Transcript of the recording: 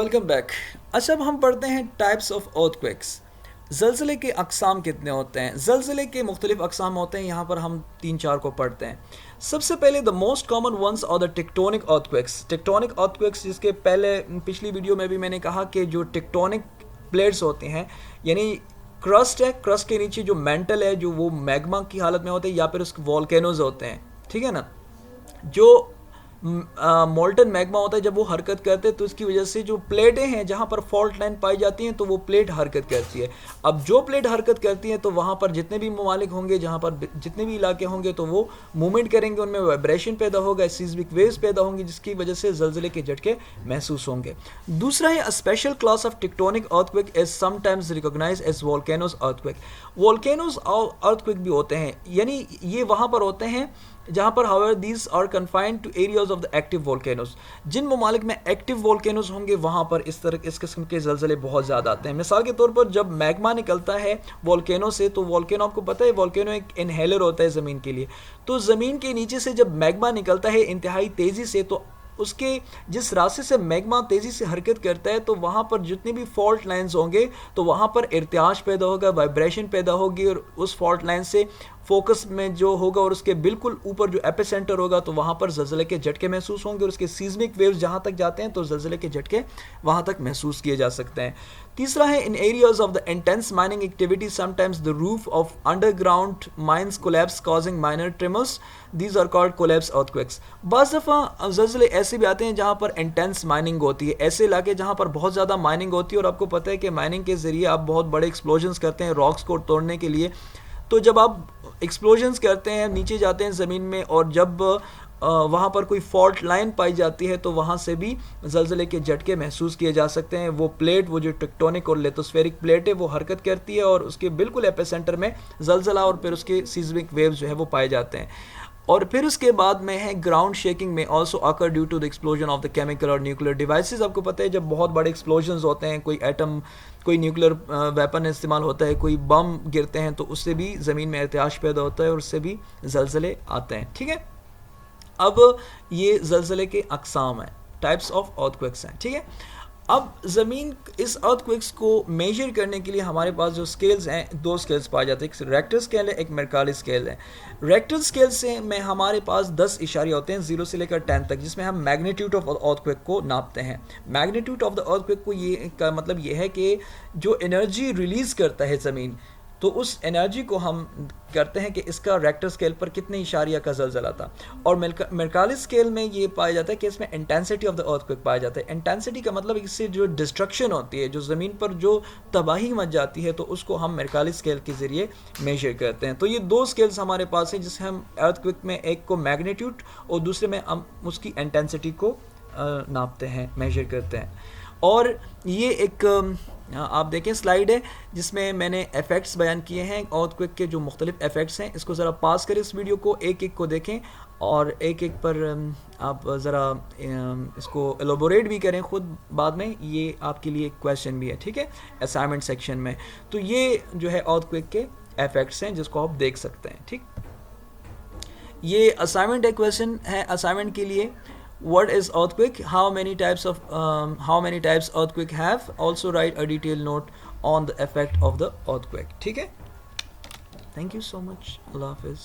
Welcome back. अच्छा, अब हम पढ़ते हैं टाइप्स ऑफ अर्थक्वेक्स। ज़लज़ले के अक़साम कितने होते हैं? ज़लज़ले के मुख्तलिफ़ अक़साम होते हैं, यहाँ पर हम 3-4 को पढ़ते हैं। सबसे पहले द मोस्ट कॉमन वंस और the tectonic earthquakes. Tectonic earthquakes, जिसके पहले पिछली वीडियो में भी मैंने कहा कि जो टेक्टोनिक प्लेट्स होते हैं, यानी क्रस्ट है, क्रस्ट के नीचे जो मेंटल है, जो वो मैग्मा की हालत में होते हैं या फिर उसके वॉल्केनोज होते हैं, ठीक है ना। जो मोल्टन मैग्मा होता है, जब वो हरकत करते हैं तो उसकी वजह से जो प्लेटें हैं जहाँ पर फॉल्ट लाइन पाई जाती हैं तो वो प्लेट हरकत करती है। अब जो प्लेट हरकत करती है तो वहाँ पर जितने भी ममालिक होंगे, जहाँ पर जितने भी इलाके होंगे, तो वो मूवमेंट करेंगे, उनमें वाइब्रेशन पैदा होगा, सीस्मिक वेव्स पैदा होंगी, जिसकी वजह से ज़लज़ले के झटके महसूस होंगे। दूसरा है a special class of tectonic earthquake is sometimes recognised as volcanoes earthquake. Volcanoes earthquake भी होते हैं, यानी ये वहाँ पर होते हैं जहाँ पर however these are confined to areas of the active volcanoes. जिन ममालिक में एक्टिव वोल्केनोज होंगे वहाँ पर इस किस्म के ज़लज़ले बहुत ज़्यादा आते हैं। मिसाल के तौर पर जब मैग्मा निकलता है वोल्केनो से, तो वोल्केनो, आपको पता है वोल्केनो एक इनहेलर होता है ज़मीन के लिए, तो ज़मीन के नीचे से जब मैग्मा निकलता है इंतहाई तेज़ी से, तो उसके जिस रास्ते से मैग्मा तेज़ी से हरकत करता है, तो वहाँ पर जितनी भी फॉल्ट लाइंस होंगे तो वहाँ पर इर्तियाश पैदा होगा, वाइब्रेशन पैदा होगी, और उस फॉल्ट लाइन से फोकस में जो होगा और उसके बिल्कुल ऊपर जो एपिसेंटर होगा, तो वहाँ पर ज़लज़ले के झटके महसूस होंगे, और उसके सीज़मिक वेव्स जहाँ तक जाते हैं तो ज़लज़ले के झटके वहाँ तक महसूस किए जा सकते हैं। तीसरा है in areas of the intense mining activity sometimes the roof of underground mines collapse causing minor tremors, these are called collapse earthquakes. बाज़ दफ़ा ज़लज़ले ऐसे भी आते हैं जहाँ पर इंटेंस माइनिंग होती है, ऐसे इलाके जहाँ पर बहुत ज़्यादा माइनिंग होती है, और आपको पता है कि माइनिंग के ज़रिए आप बहुत बड़े एक्सप्लोजन्स करते हैं रॉक्स को तोड़ने के लिए। तो जब आप एक्सप्लोजन्स करते हैं, नीचे जाते हैं ज़मीन में, और जब वहाँ पर कोई फॉल्ट लाइन पाई जाती है तो वहाँ से भी ज़लज़ले के झटके महसूस किए जा सकते हैं। वो प्लेट, वो जो टेक्टोनिक और लिथोस्फेरिक प्लेट है, वो हरकत करती है और उसके बिल्कुल एपिसेंटर में ज़लज़ला और फिर उसके सीज़मिक वेव्स जो है वो पाए जाते हैं। और फिर उसके बाद में है ग्राउंड शेकिंग में also occur due to the explosion of the chemical और न्यूक्लियर डिवाइसेस। आपको पता है जब बहुत बड़े एक्सप्लोजन्स होते हैं, कोई एटम, कोई न्यूक्लियर वेपन इस्तेमाल होता है, कोई बम गिरते हैं, तो उससे भी ज़मीन में इर्तियाश पैदा होता है और उससे भी ज़लज़ले आते हैं, ठीक है। अब ये ज़लज़ले के अक़साम हैं, टाइप्स ऑफ अर्थक्वेक्स हैं, ठीक है। अब ज़मीन इस अर्थक्वेक्स को मेजर करने के लिए हमारे पास जो स्केल्स हैं, 2 स्केल्स पाए जाते हैं, एक रेक्टर स्केल है, एक मेरकाली स्केल है। रेक्टर स्केल से में हमारे पास 10 इशारे होते हैं 0 से लेकर 10 तक, जिसमें हम मैग्नीट्यूड ऑफ अर्थक्वेक को नापते हैं। मैग्नीट्यूड ऑफ द अर्थक्वेक को ये का मतलब ये है कि जो एनर्जी रिलीज़ करता है ज़मीन, तो उस एनर्जी को हम करते हैं कि इसका रेक्टर स्केल पर कितने इशारिया का ज़लज़ला था। और मेरकाली स्केल में ये पाया जाता है कि इसमें इंटेंसिटी ऑफ द अर्थक्वेक पाया जाता है। इंटेंसिटी का मतलब इससे जो डिस्ट्रक्शन होती है, जो ज़मीन पर जो तबाही मच जाती है, तो उसको हम मेरकाली स्केल के ज़रिए मेजर करते हैं। तो ये 2 स्केल्स हमारे पास हैं, जिससे हम अर्थक्वेक में एक को मैग्नीट्यूड और दूसरे में हम उसकी इंटेंसिटी को नापते हैं, मेजर करते हैं। और ये एक आप देखें स्लाइड है जिसमें मैंने इफ़ेक्ट्स बयान किए हैं अर्थक्वेक के, जो मुख्तलिफ इफ़ेक्ट्स हैं। इसको ज़रा पास करें इस वीडियो को, एक एक को देखें और एक एक पर आप ज़रा इसको एलोबोरेट भी करें खुद बाद में। ये आपके लिए एक क्वेश्चन भी है, ठीक है, असाइनमेंट सेक्शन में। तो ये जो है अर्थक्वेक के इफ़ेक्ट्स हैं जिसको आप देख सकते हैं, ठीक। ये असाइनमेंट है, क्वेश्चन है असाइनमेंट के लिए। What is earthquake? How many types earthquake have? Also write a detailed note on the effect of the earthquake. ठीक है? Thank you so much. Allah Hafiz.